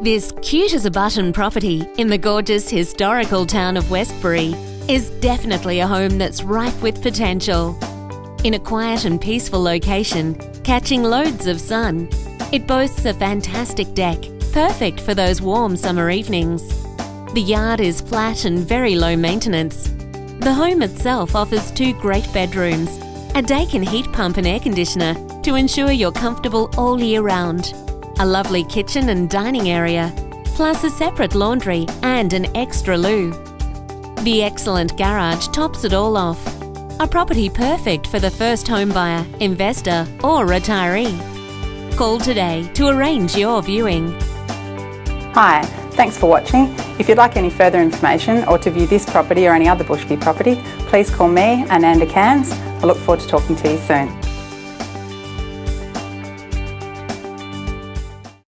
This cute-as-a-button property in the gorgeous historical town of Westbury is definitely a home that's ripe with potential. In a quiet and peaceful location, catching loads of sun, it boasts a fantastic deck, perfect for those warm summer evenings. The yard is flat and very low maintenance. The home itself offers 2 great bedrooms, a Daikin heat pump and air conditioner to ensure you're comfortable all year round, a lovely kitchen and dining area, plus a separate laundry and an extra loo. The excellent garage tops it all off. A property perfect for the first home buyer, investor or retiree. Call today to arrange your viewing. Hi, thanks for watching. If you'd like any further information or to view this property or any other Bushby property, please call me, Ananda Cairns. I look forward to talking to you soon.